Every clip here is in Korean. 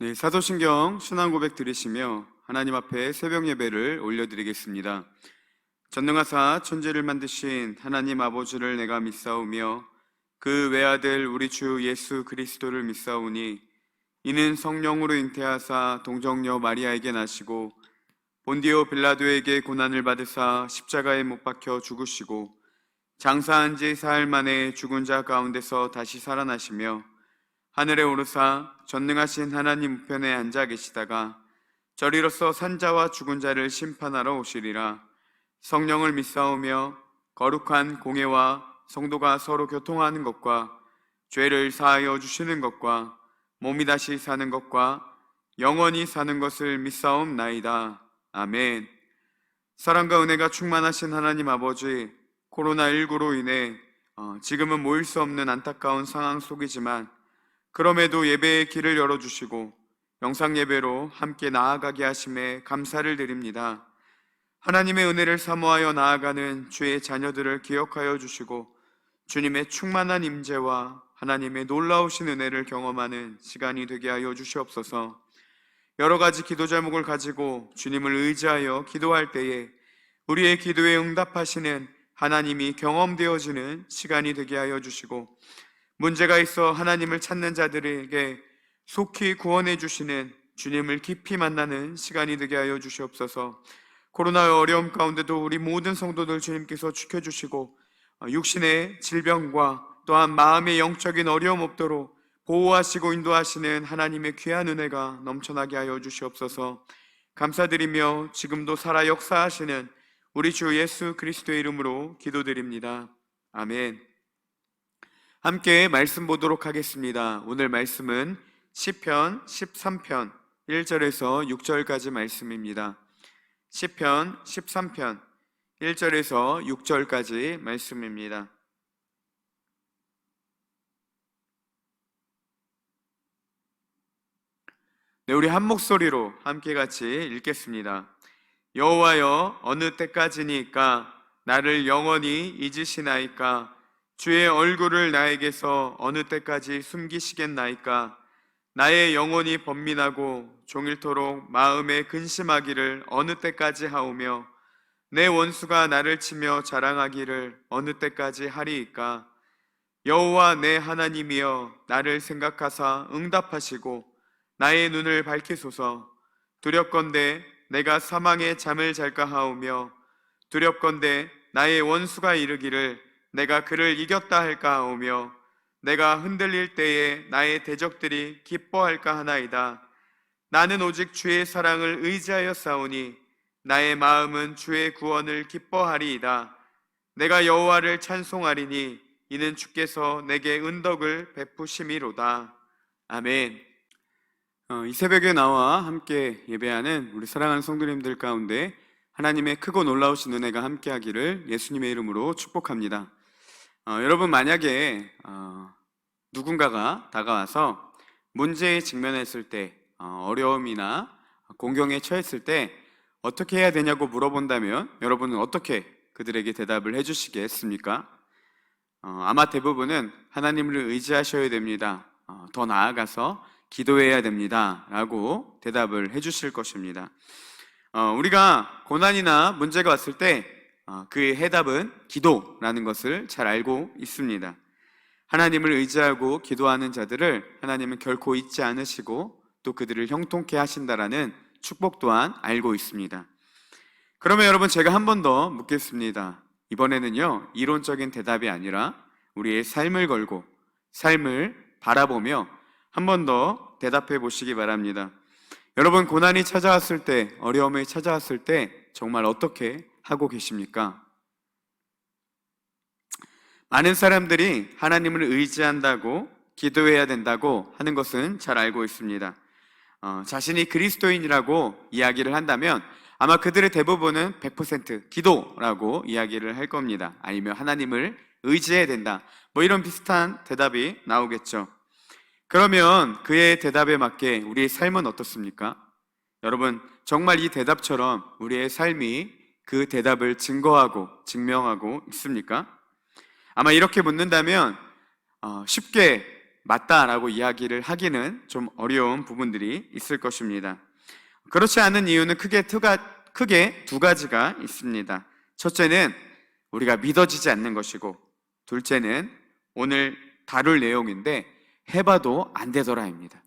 네, 사도신경 신앙 고백 드리시며 하나님 앞에 새벽 예배를 올려드리겠습니다. 전능하사 천지를 만드신 하나님 아버지를 내가 믿사오며 그 외아들 우리 주 예수 그리스도를 믿사오니 이는 성령으로 잉태하사 동정녀 마리아에게 나시고 본디오 빌라도에게 고난을 받으사 십자가에 못 박혀 죽으시고 장사한 지 사흘 만에 죽은 자 가운데서 다시 살아나시며 하늘에 오르사 전능하신 하나님 우편에 앉아 계시다가 저리로서 산자와 죽은 자를 심판하러 오시리라. 성령을 믿사오며 거룩한 공회와 성도가 서로 교통하는 것과 죄를 사하여 주시는 것과 몸이 다시 사는 것과 영원히 사는 것을 믿사옵나이다. 아멘. 사랑과 은혜가 충만하신 하나님 아버지, 코로나19로 인해 지금은 모일 수 없는 안타까운 상황 속이지만 그럼에도 예배의 길을 열어주시고 영상 예배로 함께 나아가게 하심에 감사를 드립니다. 하나님의 은혜를 사모하여 나아가는 주의 자녀들을 기억하여 주시고 주님의 충만한 임재와 하나님의 놀라우신 은혜를 경험하는 시간이 되게 하여 주시옵소서. 여러 가지 기도 제목을 가지고 주님을 의지하여 기도할 때에 우리의 기도에 응답하시는 하나님이 경험되어지는 시간이 되게 하여 주시고 문제가 있어 하나님을 찾는 자들에게 속히 구원해 주시는 주님을 깊이 만나는 시간이 되게 하여 주시옵소서. 코로나의 어려움 가운데도 우리 모든 성도들 주님께서 지켜주시고 육신의 질병과 또한 마음의 영적인 어려움 없도록 보호하시고 인도하시는 하나님의 귀한 은혜가 넘쳐나게 하여 주시옵소서. 감사드리며 지금도 살아 역사하시는 우리 주 예수 그리스도의 이름으로 기도드립니다. 아멘. 함께 말씀 보도록 하겠습니다. 오늘 말씀은 시편 13편 1절에서 6절까지 말씀입니다. 시편 13편 1절에서 6절까지 말씀입니다. 네, 우리 한 목소리로 함께 같이 읽겠습니다. 여호와여, 어느 때까지니까 나를 영원히 잊으시나이까? 주의 얼굴을 나에게서 어느 때까지 숨기시겠나이까? 나의 영혼이 번민하고 종일토록 마음에 근심하기를 어느 때까지 하오며 내 원수가 나를 치며 자랑하기를 어느 때까지 하리이까? 여호와 내 하나님이여, 나를 생각하사 응답하시고 나의 눈을 밝히소서. 두렵건대 내가 사망의 잠을 잘까 하오며 두렵건대 나의 원수가 이르기를 내가 그를 이겼다 할까 하오며 내가 흔들릴 때에 나의 대적들이 기뻐할까 하나이다. 나는 오직 주의 사랑을 의지하여 싸우니 나의 마음은 주의 구원을 기뻐하리이다. 내가 여호와를 찬송하리니 이는 주께서 내게 은덕을 베푸심이로다. 아멘. 이 새벽에 나와 함께 예배하는 우리 사랑하는 성도님들 가운데 하나님의 크고 놀라우신 은혜가 함께하기를 예수님의 이름으로 축복합니다. 여러분, 만약에 누군가가 다가와서 문제에 직면했을 때, 어려움이나 공경에 처했을 때 어떻게 해야 되냐고 물어본다면 여러분은 어떻게 그들에게 대답을 해주시겠습니까? 아마 대부분은 하나님을 의지하셔야 됩니다. 더 나아가서 기도해야 됩니다 라고 대답을 해주실 것입니다. 우리가 고난이나 문제가 왔을 때 그의 해답은 기도라는 것을 잘 알고 있습니다. 하나님을 의지하고 기도하는 자들을 하나님은 결코 잊지 않으시고 또 그들을 형통케 하신다라는 축복 또한 알고 있습니다. 그러면 여러분, 제가 한 번 더 묻겠습니다. 이번에는요, 이론적인 대답이 아니라 우리의 삶을 걸고 삶을 바라보며 한 번 더 대답해 보시기 바랍니다. 여러분, 고난이 찾아왔을 때, 어려움이 찾아왔을 때 정말 어떻게 하고 계십니까? 많은 사람들이 하나님을 의지한다고, 기도해야 된다고 하는 것은 잘 알고 있습니다. 자신이 그리스도인이라고 이야기를 한다면 아마 그들의 대부분은 100% 기도라고 이야기를 할 겁니다. 아니면 하나님을 의지해야 된다, 뭐 이런 비슷한 대답이 나오겠죠. 그러면 그의 대답에 맞게 우리의 삶은 어떻습니까? 여러분, 정말 이 대답처럼 우리의 삶이 그 대답을 증거하고 증명하고 있습니까? 아마 이렇게 묻는다면 쉽게 맞다라고 이야기를 하기는 좀 어려운 부분들이 있을 것입니다. 그렇지 않은 이유는 크게 두 가지가 있습니다. 첫째는 우리가 믿어지지 않는 것이고, 둘째는 오늘 다룰 내용인데 해봐도 안 되더라입니다.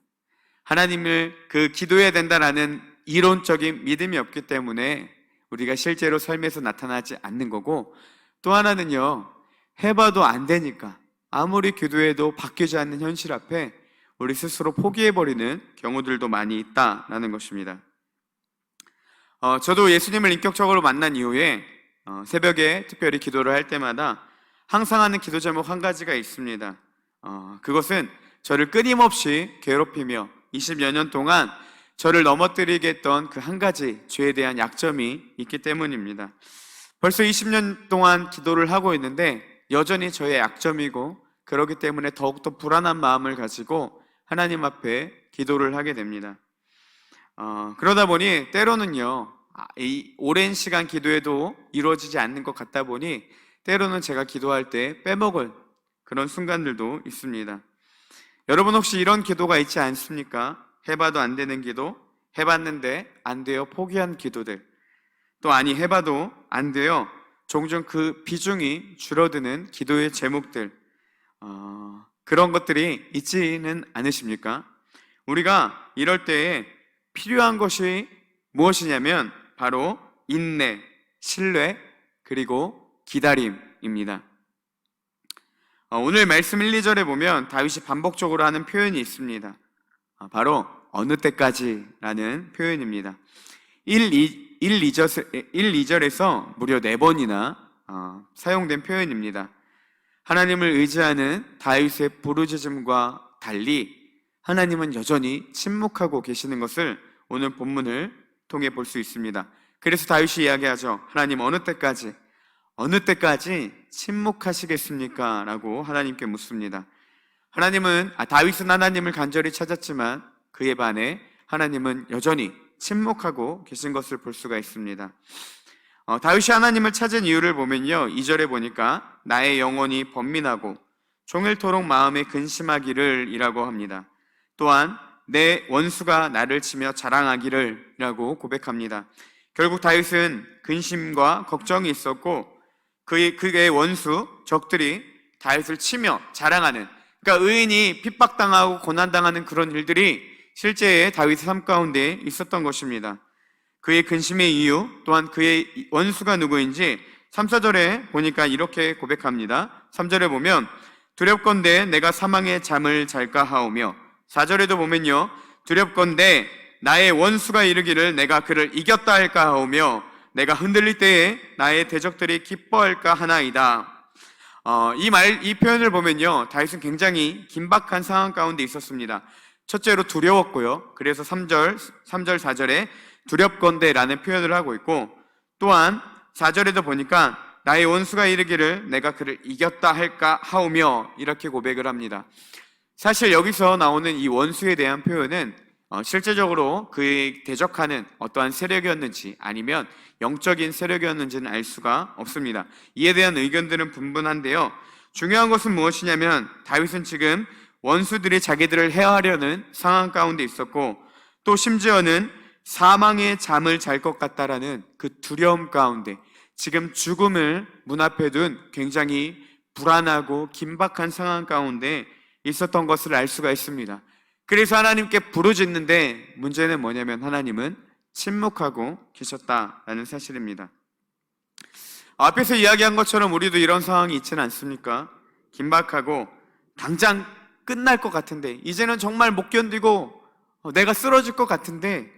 하나님을 기도해야 된다라는 이론적인 믿음이 없기 때문에 우리가 실제로 삶에서 나타나지 않는 거고, 또 하나는요, 해봐도 안 되니까 아무리 기도해도 바뀌지 않는 현실 앞에 우리 스스로 포기해버리는 경우들도 많이 있다라는 것입니다. 저도 예수님을 인격적으로 만난 이후에 새벽에 특별히 기도를 할 때마다 항상 하는 기도 제목 한 가지가 있습니다. 그것은 저를 끊임없이 괴롭히며 20여 년 동안 저를 넘어뜨리게 했던 그 한 가지 죄에 대한 약점이 있기 때문입니다. 벌써 20년 동안 기도를 하고 있는데 여전히 저의 약점이고, 그렇기 때문에 더욱더 불안한 마음을 가지고 하나님 앞에 기도를 하게 됩니다. 그러다 보니 때로는요, 이 오랜 시간 기도해도 이루어지지 않는 것 같다 보니 때로는 제가 기도할 때 빼먹을 그런 순간들도 있습니다. 여러분 혹시 이런 기도가 있지 않습니까? 해봐도 안 되는 기도, 해봤는데 안 돼요 포기한 기도들, 또 아니 해봐도 안 돼요 종종 그 비중이 줄어드는 기도의 제목들, 그런 것들이 있지는 않으십니까? 우리가 이럴 때에 필요한 것이 무엇이냐면 바로 인내, 신뢰, 그리고 기다림입니다. 오늘 말씀 1, 2절에 보면 다윗이 반복적으로 하는 표현이 있습니다. 바로 어느 때까지라는 표현입니다. 1, 2절에서 무려 4번이나 사용된 표현입니다. 하나님을 의지하는 다윗의 부르짖음과 달리 하나님은 여전히 침묵하고 계시는 것을 오늘 본문을 통해 볼 수 있습니다. 그래서 다윗이 이야기하죠. 하나님 어느 때까지 침묵하시겠습니까? 라고 하나님께 묻습니다. 다윗은 하나님을 간절히 찾았지만 그에 반해 하나님은 여전히 침묵하고 계신 것을 볼 수가 있습니다. 다윗이 하나님을 찾은 이유를 보면요, 2절에 보니까 나의 영혼이 번민하고 종일토록 마음에 근심하기를 이라고 합니다. 또한 내 원수가 나를 치며 자랑하기를 이라고 고백합니다. 결국 다윗은 근심과 걱정이 있었고 그의 원수, 적들이 다윗을 치며 자랑하는, 그러니까 의인이 핍박당하고 고난당하는 그런 일들이 실제의 다윗의 삶 가운데 있었던 것입니다. 그의 근심의 이유, 또한 그의 원수가 누구인지 3, 4절에 보니까 이렇게 고백합니다. 3절에 보면 두렵건대 내가 사망의 잠을 잘까 하오며, 4절에도 보면요, 두렵건대 나의 원수가 이르기를 내가 그를 이겼다 할까 하오며, 내가 흔들릴 때에 나의 대적들이 기뻐할까 하나이다. 이 표현을 보면요, 다윗은 굉장히 긴박한 상황 가운데 있었습니다. 첫째로 두려웠고요. 그래서 3절, 4절에 두렵건대라는 표현을 하고 있고, 또한 4절에도 보니까 나의 원수가 이르기를 내가 그를 이겼다 할까 하오며 이렇게 고백을 합니다. 사실 여기서 나오는 이 원수에 대한 표현은 실제적으로 그에 대적하는 어떠한 세력이었는지 아니면 영적인 세력이었는지는 알 수가 없습니다. 이에 대한 의견들은 분분한데요, 중요한 것은 무엇이냐면 다윗은 지금 원수들이 자기들을 해하려는 상황 가운데 있었고, 또 심지어는 사망의 잠을 잘 것 같다라는 그 두려움 가운데 지금 죽음을 문 앞에 둔 굉장히 불안하고 긴박한 상황 가운데 있었던 것을 알 수가 있습니다. 그래서 하나님께 부르짖는데 문제는 뭐냐면 하나님은 침묵하고 계셨다라는 사실입니다. 앞에서 이야기한 것처럼 우리도 이런 상황이 있지는 않습니까? 긴박하고 당장 끝날 것 같은데, 이제는 정말 못 견디고 내가 쓰러질 것 같은데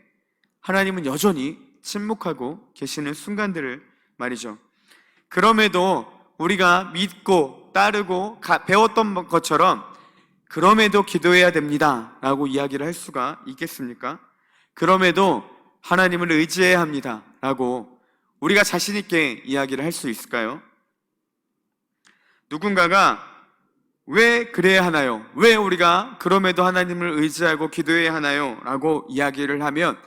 하나님은 여전히 침묵하고 계시는 순간들을 말이죠. 그럼에도 우리가 믿고 따르고 배웠던 것처럼 그럼에도 기도해야 됩니다 라고 이야기를 할 수가 있겠습니까? 그럼에도 하나님을 의지해야 합니다 라고 우리가 자신 있게 이야기를 할 수 있을까요? 누군가가 왜 그래야 하나요? 왜 우리가 그럼에도 하나님을 의지하고 기도해야 하나요? 라고 이야기를 하면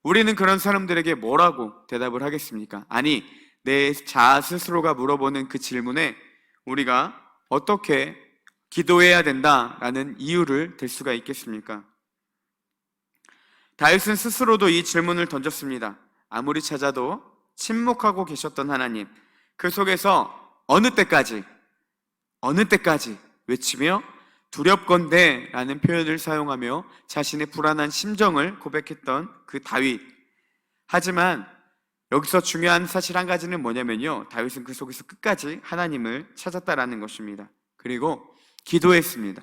우리는 그런 사람들에게 뭐라고 대답을 하겠습니까? 아니, 내 자아 스스로가 물어보는 그 질문에 우리가 어떻게 기도해야 된다라는 이유를 들 수가 있겠습니까? 다윗은 스스로도 이 질문을 던졌습니다. 아무리 찾아도 침묵하고 계셨던 하나님, 그 속에서 어느 때까지 외치며 두렵건대 라는 표현을 사용하며 자신의 불안한 심정을 고백했던 그 다윗. 하지만 여기서 중요한 사실 한 가지는 뭐냐면요, 다윗은 그 속에서 끝까지 하나님을 찾았다라는 것입니다. 그리고 기도했습니다.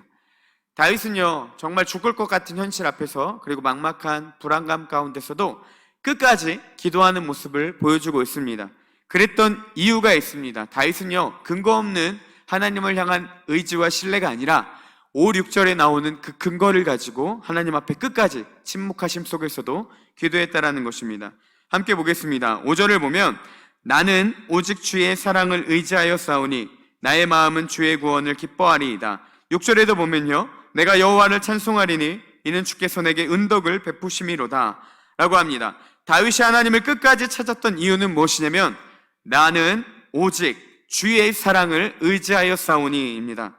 다윗은요, 정말 죽을 것 같은 현실 앞에서, 그리고 막막한 불안감 가운데서도 끝까지 기도하는 모습을 보여주고 있습니다. 그랬던 이유가 있습니다. 다윗은요, 근거 없는 하나님을 향한 의지와 신뢰가 아니라 5, 6절에 나오는 그 근거를 가지고 하나님 앞에 끝까지 침묵하심 속에서도 기도했다라는 것입니다. 함께 보겠습니다. 5절을 보면 나는 오직 주의 사랑을 의지하여 싸우니 나의 마음은 주의 구원을 기뻐하리이다. 6절에도 보면요, 내가 여호와를 찬송하리니 이는 주께서 내게 은덕을 베푸심이로다 라고 합니다. 다윗이 하나님을 끝까지 찾았던 이유는 무엇이냐면 나는 오직 주의 사랑을 의지하여 싸우니입니다.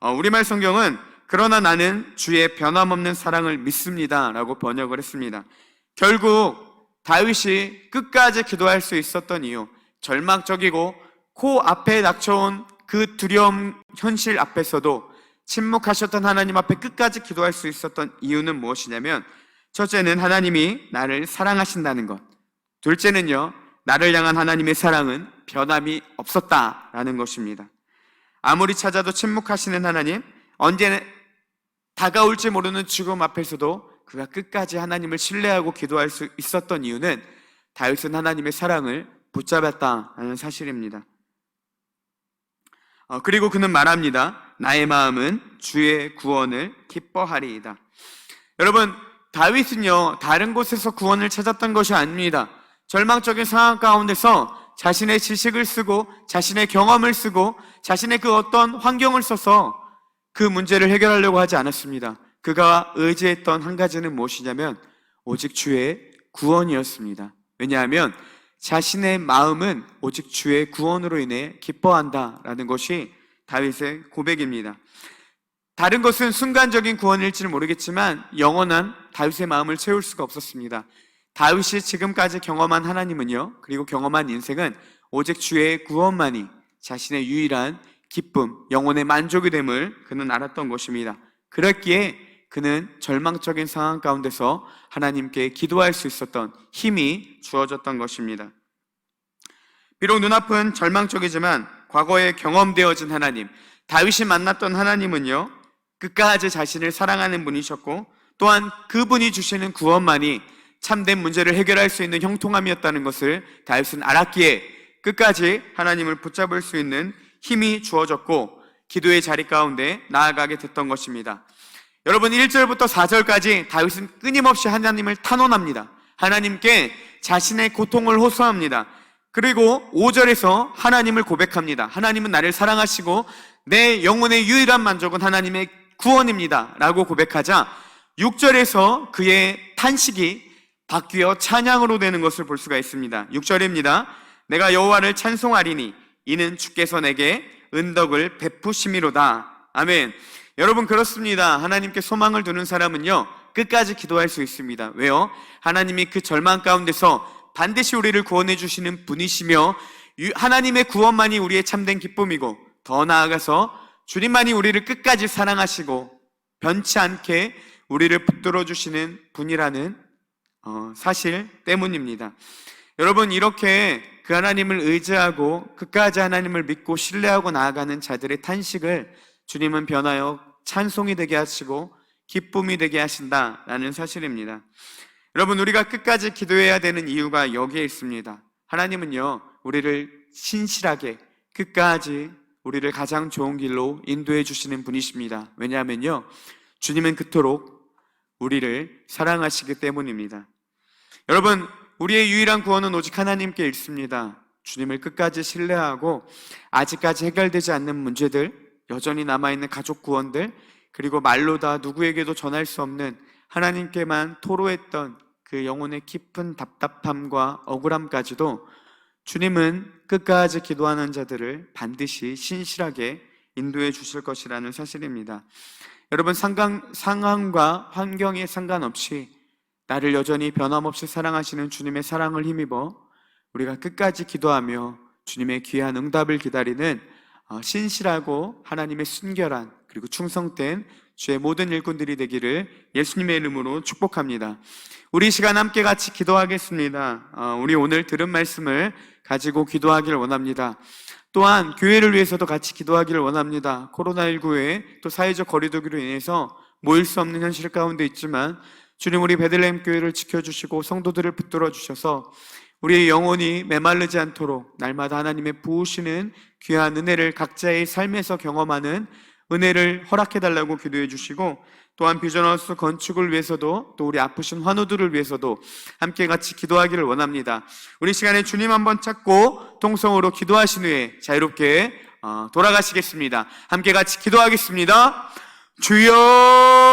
우리말 성경은 그러나 나는 주의 변함없는 사랑을 믿습니다 라고 번역을 했습니다. 결국 다윗이 끝까지 기도할 수 있었던 이유, 절망적이고 코앞에 닥쳐온 그 두려움 현실 앞에서도 침묵하셨던 하나님 앞에 끝까지 기도할 수 있었던 이유는 무엇이냐면, 첫째는 하나님이 나를 사랑하신다는 것, 둘째는요, 나를 향한 하나님의 사랑은 변함이 없었다라는 것입니다. 아무리 찾아도 침묵하시는 하나님, 언제 다가올지 모르는 죽음 앞에서도 그가 끝까지 하나님을 신뢰하고 기도할 수 있었던 이유는 다윗은 하나님의 사랑을 붙잡았다는 사실입니다. 그리고 그는 말합니다. 나의 마음은 주의 구원을 기뻐하리이다. 여러분, 다윗은요, 다른 곳에서 구원을 찾았던 것이 아닙니다. 절망적인 상황 가운데서 자신의 지식을 쓰고 자신의 경험을 쓰고 자신의 그 어떤 환경을 써서 그 문제를 해결하려고 하지 않았습니다. 그가 의지했던 한 가지는 무엇이냐면 오직 주의 구원이었습니다. 왜냐하면 자신의 마음은 오직 주의 구원으로 인해 기뻐한다라는 것이 다윗의 고백입니다. 다른 것은 순간적인 구원일지는 모르겠지만 영원한 다윗의 마음을 채울 수가 없었습니다. 다윗이 지금까지 경험한 하나님은요, 그리고 경험한 인생은 오직 주의 구원만이 자신의 유일한 기쁨, 영혼의 만족이 됨을 그는 알았던 것입니다. 그랬기에 그는 절망적인 상황 가운데서 하나님께 기도할 수 있었던 힘이 주어졌던 것입니다. 비록 눈앞은 절망적이지만 과거에 경험되어진 하나님, 다윗이 만났던 하나님은요, 끝까지 자신을 사랑하는 분이셨고 또한 그분이 주시는 구원만이 참된 문제를 해결할 수 있는 형통함이었다는 것을 다윗은 알았기에 끝까지 하나님을 붙잡을 수 있는 힘이 주어졌고 기도의 자리 가운데 나아가게 됐던 것입니다. 여러분, 1절부터 4절까지 다윗은 끊임없이 하나님을 탄원합니다. 하나님께 자신의 고통을 호소합니다. 그리고 5절에서 하나님을 고백합니다. 하나님은 나를 사랑하시고 내 영혼의 유일한 만족은 하나님의 구원입니다 라고 고백하자 6절에서 그의 탄식이 바뀌어 찬양으로 되는 것을 볼 수가 있습니다. 6절입니다. 내가 여호와를 찬송하리니 이는 주께서 내게 은덕을 베푸심이로다. 아멘. 여러분, 그렇습니다. 하나님께 소망을 두는 사람은요, 끝까지 기도할 수 있습니다. 왜요? 하나님이 그 절망 가운데서 반드시 우리를 구원해 주시는 분이시며 하나님의 구원만이 우리의 참된 기쁨이고 더 나아가서 주님만이 우리를 끝까지 사랑하시고 변치 않게 우리를 붙들어 주시는 분이라는 사실 때문입니다. 여러분, 이렇게 그 하나님을 의지하고 끝까지 하나님을 믿고 신뢰하고 나아가는 자들의 탄식을 주님은 변하여 찬송이 되게 하시고 기쁨이 되게 하신다라는 사실입니다. 여러분, 우리가 끝까지 기도해야 되는 이유가 여기에 있습니다. 하나님은요, 우리를 신실하게 끝까지 우리를 가장 좋은 길로 인도해 주시는 분이십니다. 왜냐하면요, 주님은 그토록 우리를 사랑하시기 때문입니다. 여러분, 우리의 유일한 구원은 오직 하나님께 있습니다. 주님을 끝까지 신뢰하고 아직까지 해결되지 않는 문제들, 여전히 남아있는 가족 구원들, 그리고 말로 다 누구에게도 전할 수 없는 하나님께만 토로했던 그 영혼의 깊은 답답함과 억울함까지도 주님은 끝까지 기도하는 자들을 반드시 신실하게 인도해 주실 것이라는 사실입니다. 여러분, 상황과 환경에 상관없이 나를 여전히 변함없이 사랑하시는 주님의 사랑을 힘입어 우리가 끝까지 기도하며 주님의 귀한 응답을 기다리는 신실하고 하나님의 순결한 그리고 충성된 주의 모든 일꾼들이 되기를 예수님의 이름으로 축복합니다. 우리 시간 함께 같이 기도하겠습니다. 우리 오늘 들은 말씀을 가지고 기도하기를 원합니다. 또한 교회를 위해서도 같이 기도하기를 원합니다. 코로나19의 또 사회적 거리두기로 인해서 모일 수 없는 현실 가운데 있지만 주님, 우리 베들레헴 교회를 지켜주시고 성도들을 붙들어 주셔서 우리의 영혼이 메마르지 않도록 날마다 하나님의 부으시는 귀한 은혜를 각자의 삶에서 경험하는 은혜를 허락해달라고 기도해 주시고, 또한 비전하우스 건축을 위해서도 또 우리 아프신 환우들을 위해서도 함께 같이 기도하기를 원합니다. 우리 시간에 주님 한번 찾고 통성으로 기도하신 후에 자유롭게 돌아가시겠습니다. 함께 같이 기도하겠습니다. 주여!